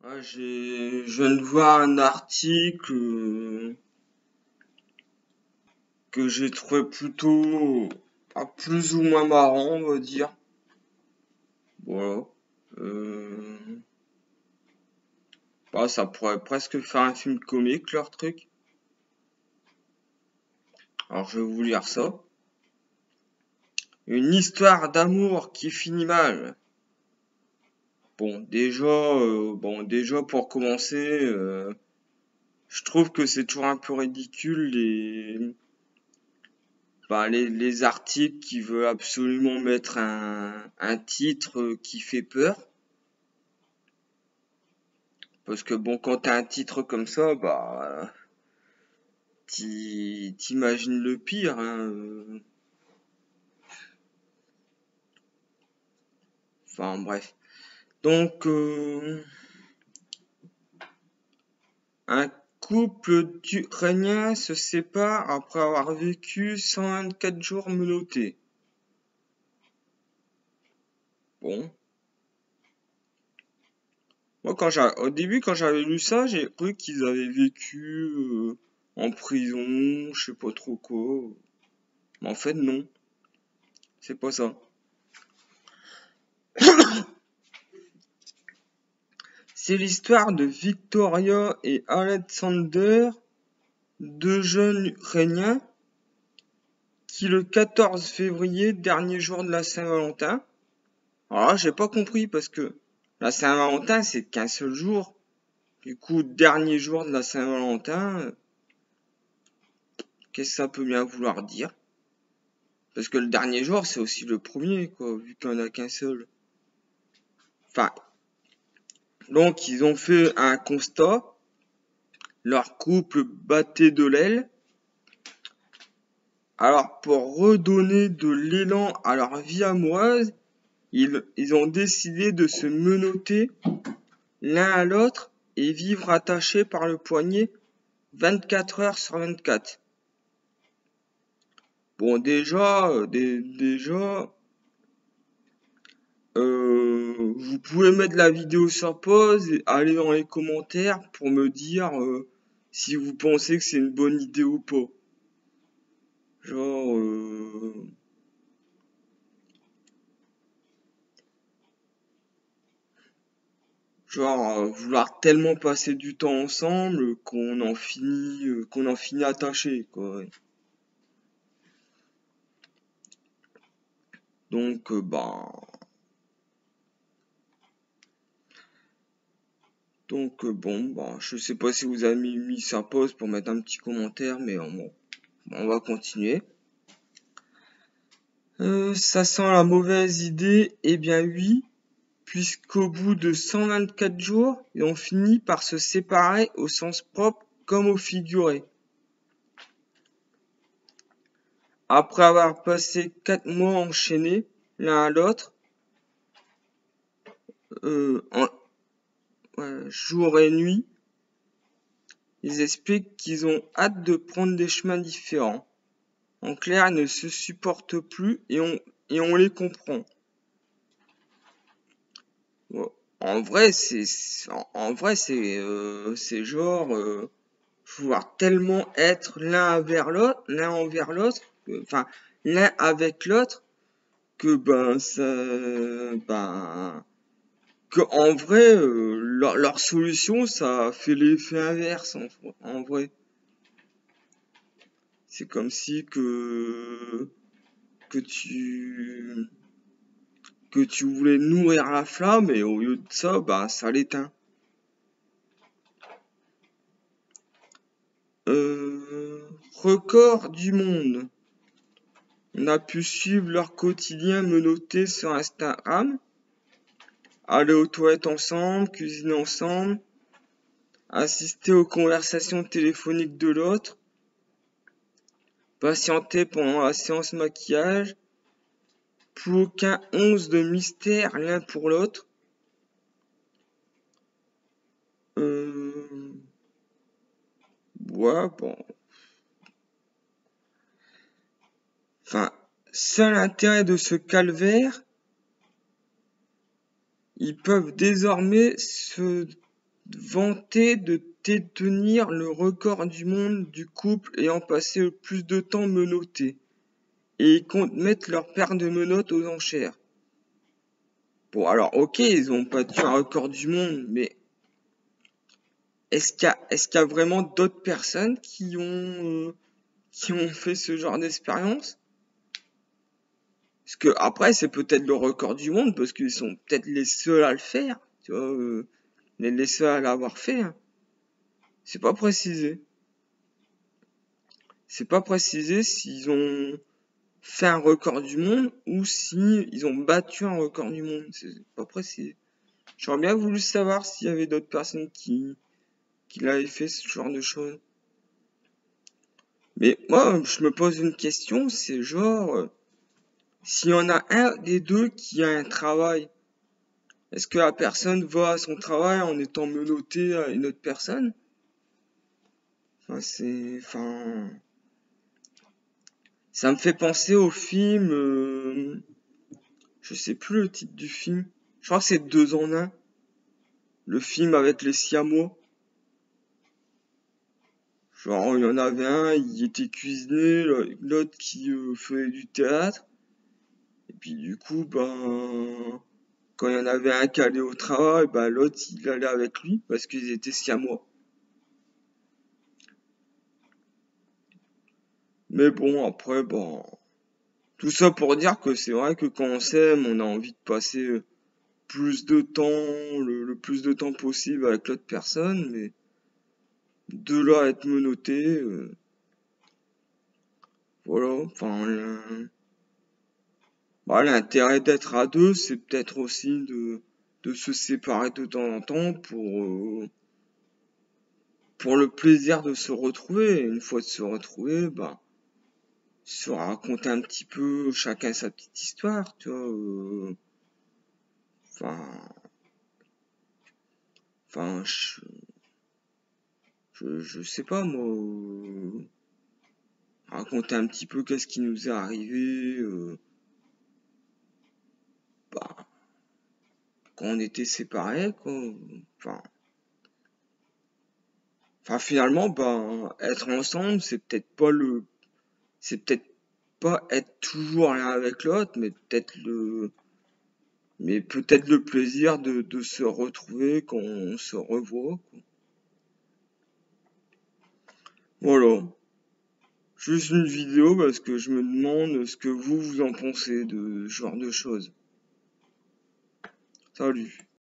Ouais, je viens de voir un article que j'ai trouvé plutôt plus ou moins marrant, on va dire. Voilà. Euh, ça pourrait presque faire un film comique, leur truc. Alors, je vais vous lire ça. Une histoire d'amour qui finit mal. Déjà pour commencer, je trouve que c'est toujours un peu ridicule les articles qui veulent absolument mettre un titre qui fait peur. Parce que bon, quand t'as un titre comme ça, t'imagines le pire, hein. Enfin bref. Donc, un couple ukrainien se sépare après avoir vécu 124 jours menottés. Bon. Moi, au début, quand j'avais lu ça, j'ai cru qu'ils avaient vécu en prison, je sais pas trop quoi. Mais en fait, non. C'est pas ça. C'est l'histoire de Victoria et Alexander, deux jeunes Ukrainiens, qui le 14 février, dernier jour de la Saint-Valentin. Alors là, j'ai pas compris parce que la Saint-Valentin, c'est qu'un seul jour. Du coup, dernier jour de la Saint-Valentin, qu'est-ce que ça peut bien vouloir dire? Parce que le dernier jour, c'est aussi le premier, quoi, vu qu'il n'y en a qu'un seul. Enfin, donc ils ont fait un constat. Leur couple battait de l'aile. Alors, pour redonner de l'élan à leur vie amoureuse, ils ont décidé de se menotter l'un à l'autre et vivre attachés par le poignet 24 heures sur 24. Bon, vous pouvez mettre la vidéo sur pause et aller dans les commentaires pour me dire si vous pensez que c'est une bonne idée ou pas. Genre, vouloir tellement passer du temps ensemble qu'on en finit attaché, quoi. Donc, je sais pas si vous avez mis sa pause pour mettre un petit commentaire, mais bon, on va continuer. Ça sent la mauvaise idée, eh bien oui, puisqu'au bout de 124 jours, ils ont fini par se séparer au sens propre comme au figuré. Après avoir passé 4 mois enchaînés l'un à l'autre, jour et nuit, ils expliquent qu'ils ont hâte de prendre des chemins différents. En clair, ils ne se supportent plus et on les comprend. Bon, c'est genre vouloir tellement être l'un envers l'autre, enfin l'un avec l'autre, que que en vrai leur solution ça fait l'effet inverse en vrai. C'est comme si que tu que tu voulais nourrir la flamme et au lieu de ça, ça l'éteint. Record du monde. On a pu suivre leur quotidien menotté sur Instagram, aller aux toilettes ensemble, cuisiner ensemble, assister aux conversations téléphoniques de l'autre, patienter pendant la séance maquillage, plus aucun once de mystère l'un pour l'autre. Ouais, bon. Enfin, seul intérêt de ce calvaire, ils peuvent désormais vanter de détenir le record du monde du couple ayant passé le plus de temps menotté. Et ils comptent mettre leur paire de menottes aux enchères. Bon, alors, ok, ils ont battu un record du monde, mais est-ce qu'il y a vraiment d'autres personnes qui ont fait ce genre d'expérience? Parce que après, c'est peut-être le record du monde, parce qu'ils sont peut-être les seuls à le faire, tu vois, les seuls à l'avoir fait. Hein. C'est pas précisé. C'est pas précisé s'ils ont fait un record du monde ou si ils ont battu un record du monde. C'est pas précisé. J'aurais bien voulu savoir s'il y avait d'autres personnes qui l'avaient fait ce genre de choses. Mais moi, je me pose une question, c'est genre, s'il y en a un des deux qui a un travail, est-ce que la personne va à son travail en étant menottée à une autre personne? Ça me fait penser au film, je sais plus le titre du film. Je crois que c'est 2 en 1. Le film avec les Siamois. Genre, il y en avait un, il était cuisinier, l'autre qui faisait du théâtre. Et puis du coup, ben, quand il y en avait un qui allait au travail, ben l'autre il allait avec lui parce qu'ils étaient Siamois. Mais bon, après, bon, tout ça pour dire que c'est vrai que quand on s'aime, on a envie de passer plus de temps, le plus de temps possible avec l'autre personne, mais de là à être menotté, voilà, enfin, bah, l'intérêt d'être à deux, c'est peut-être aussi de se séparer de temps en temps pour le plaisir de se retrouver. Et une fois de se retrouver, bah, se raconter un petit peu chacun sa petite histoire, tu vois. Enfin, enfin, je sais pas moi. Raconter un petit peu qu'est-ce qui nous est arrivé, bah, quand on était séparés, quoi. Enfin, finalement, ben, être ensemble, c'est peut-être pas être toujours l'un avec l'autre, mais peut-être le plaisir de se retrouver quand on se revoit, quoi. Voilà. Juste une vidéo parce que je me demande ce que vous en pensez de ce genre de choses. Salut.